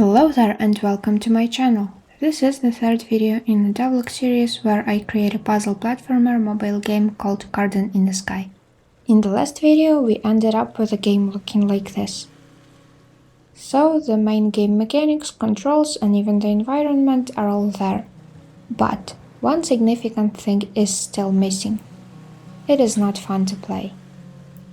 Hello there and welcome to my channel. This is the third video in the devlog series where I create a puzzle platformer mobile game called Garden in the Sky. In the last video we ended up with a game looking like this. So the main game mechanics, controls and even the environment are all there. But one significant thing is still missing. It is not fun to play.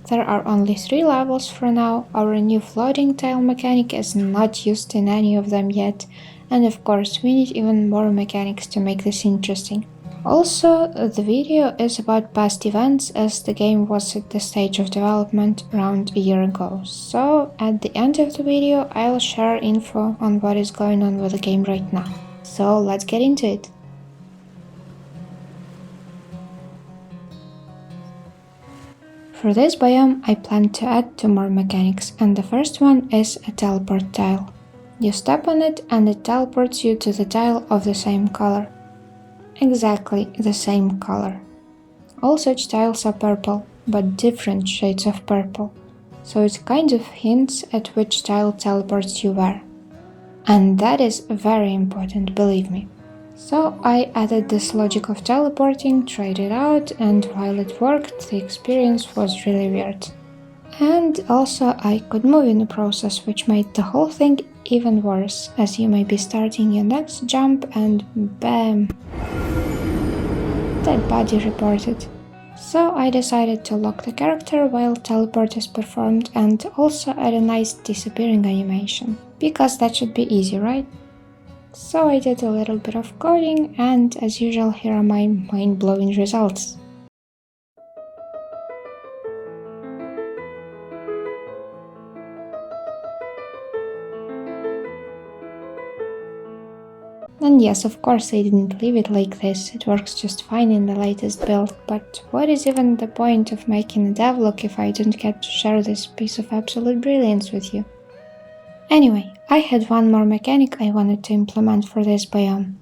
There are only 3 levels for now, our new floating tile mechanic is not used in any of them yet, and of course we need even more mechanics to make this interesting. Also, the video is about past events as the game was at the stage of development around a year ago, so at the end of the video I'll share info on what is going on with the game right now. So let's get into it. For this biome, I plan to add 2 more mechanics, and the first one is a teleport tile. You step on it and it teleports you to the tile of the same color. Exactly the same color. All such tiles are purple, but different shades of purple, so it kind of hints at which tile teleports you where. And that is very important, believe me. So I added this logic of teleporting, tried it out, and while it worked, the experience was really weird. And also I could move in the process, which made the whole thing even worse, as you may be starting your next jump and bam! Dead body reported. So I decided to lock the character while teleport is performed and also add a nice disappearing animation, because that should be easy, right? So I did a little bit of coding and as usual here are my mind-blowing results. And yes, of course I didn't leave it like this, it works just fine in the latest build, but what is even the point of making a devlog if I don't get to share this piece of absolute brilliance with you? Anyway, I had one more mechanic I wanted to implement for this biome.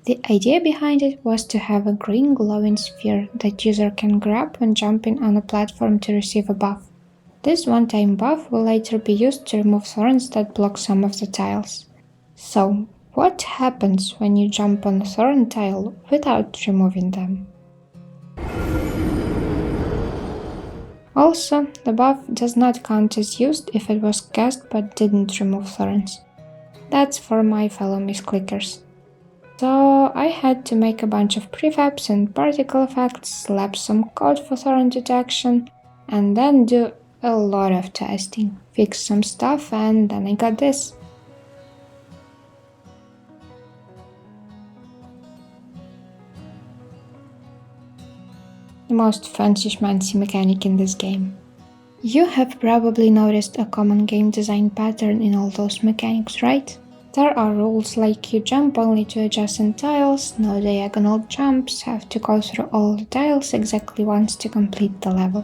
The idea behind it was to have a green glowing sphere that user can grab when jumping on a platform to receive a buff. This one-time buff will later be used to remove thorns that block some of the tiles. So, what happens when you jump on a thorn tile without removing them? Also, the buff does not count as used if it was cast but didn't remove thorns. That's for my fellow misclickers. So I had to make a bunch of prefabs and particle effects, slap some code for thorn detection, and then do a lot of testing, fix some stuff, and then I got this. The most fancy-schmancy mechanic in this game. You have probably noticed a common game design pattern in all those mechanics, right? There are rules like you jump only to adjacent tiles, no diagonal jumps, have to go through all the tiles exactly once to complete the level.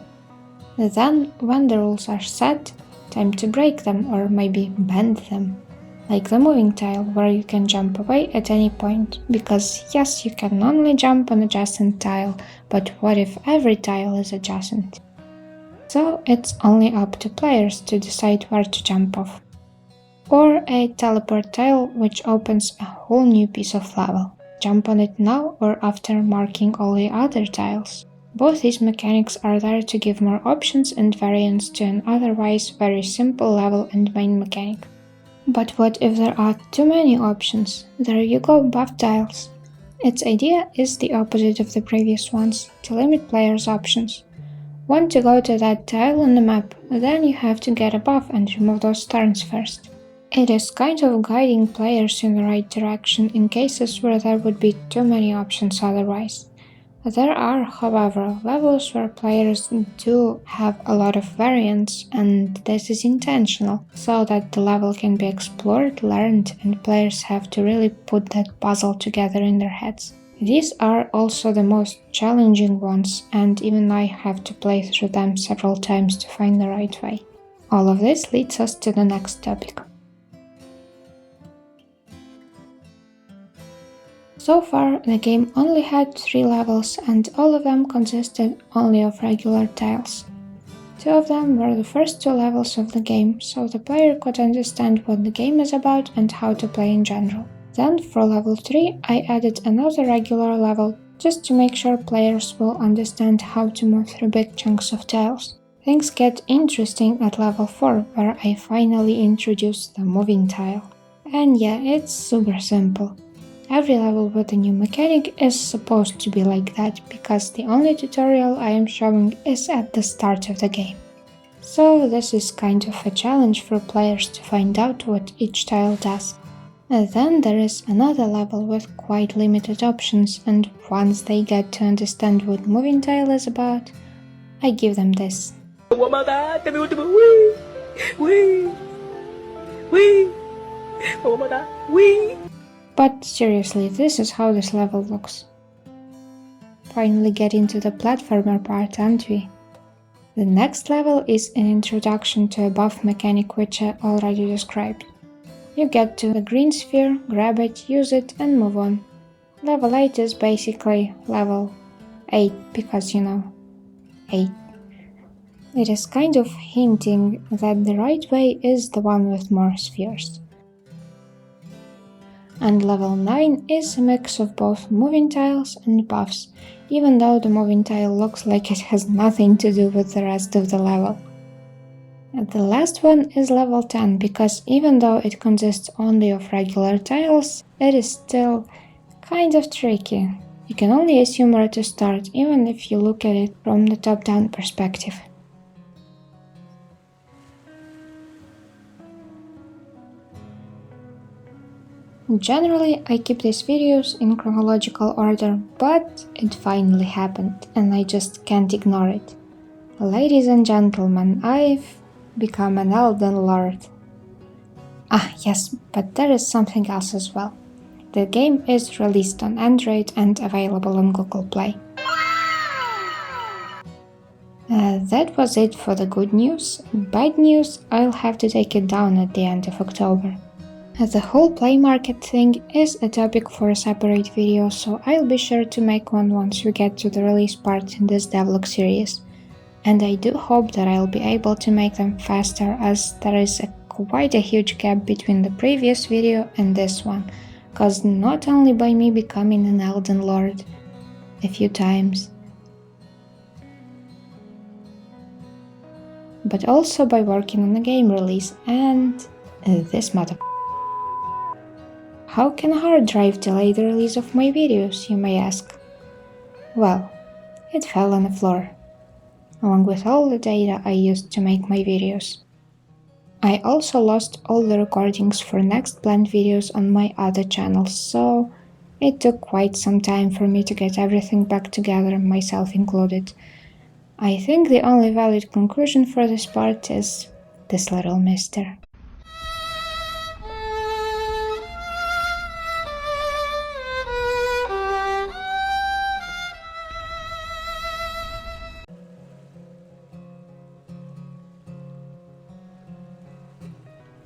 Then, when the rules are set, time to break them or maybe bend them. Like the moving tile, where you can jump away at any point, because yes, you can only jump on adjacent tile, but what if every tile is adjacent? So it's only up to players to decide where to jump off. Or a teleport tile, which opens a whole new piece of level. Jump on it now or after marking all the other tiles. Both these mechanics are there to give more options and variants to an otherwise very simple level and main mechanic. But what if there are too many options? There you go, buff tiles. Its idea is the opposite of the previous ones, to limit players' options. Want to go to that tile on the map, then you have to get a buff and remove those turns first. It is kind of guiding players in the right direction in cases where there would be too many options otherwise. There are, however, levels where players do have a lot of variants, and this is intentional, so that the level can be explored, learned, and players have to really put that puzzle together in their heads. These are also the most challenging ones, and even I have to play through them several times to find the right way. All of this leads us to the next topic. So far, the game only had 3 levels and all of them consisted only of regular tiles. Two of them were the first two levels of the game, so the player could understand what the game is about and how to play in general. Then, for level 3, I added another regular level, just to make sure players will understand how to move through big chunks of tiles. Things get interesting at level 4, where I finally introduced the moving tile. And yeah, it's super simple. Every level with a new mechanic is supposed to be like that, because the only tutorial I am showing is at the start of the game. So this is kind of a challenge for players to find out what each tile does. And then there is another level with quite limited options, and once they get to understand what moving tile is about, I give them this. But seriously, this is how this level looks. Finally get into the platformer part, aren't we? The next level is an introduction to a buff mechanic which I already described. You get to the green sphere, grab it, use it, and move on. Level 8 is basically level 8 because, 8. It is kind of hinting that the right way is the one with more spheres. And level 9 is a mix of both moving tiles and buffs, even though the moving tile looks like it has nothing to do with the rest of the level. And the last one is level 10 because even though it consists only of regular tiles, it is still kind of tricky. You can only assume where to start, even if you look at it from the top-down perspective. Generally, I keep these videos in chronological order, but it finally happened, and I just can't ignore it. Ladies and gentlemen, I've become an Elden Lord. Ah, yes, but there is something else as well. The game is released on Android and available on Google Play. That was it for the good news. Bad news, I'll have to take it down at the end of October. The whole Play Market thing is a topic for a separate video, so I'll be sure to make one once we get to the release part in this devlog series. And I do hope that I'll be able to make them faster, as there is quite a huge gap between the previous video and this one, caused not only by me becoming an Elden Lord a few times, but also by working on a game release and this mother. How can a hard drive delay the release of my videos, you may ask? Well, it fell on the floor, along with all the data I used to make my videos. I also lost all the recordings for next planned videos on my other channels, so it took quite some time for me to get everything back together, myself included. I think the only valid conclusion for this part is this little mister.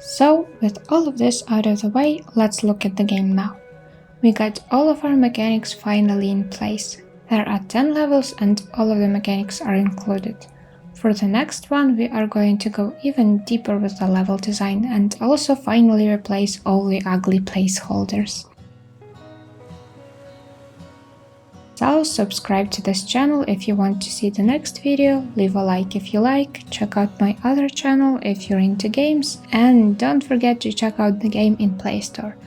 So, with all of this out of the way, let's look at the game now. We got all of our mechanics finally in place. There are 10 levels and all of the mechanics are included. For the next one, we are going to go even deeper with the level design and also finally replace all the ugly placeholders. So subscribe to this channel if you want to see the next video, leave a like if you like, check out my other channel if you're into games, and don't forget to check out the game in Play Store.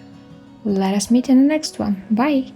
Let us meet in the next one. Bye!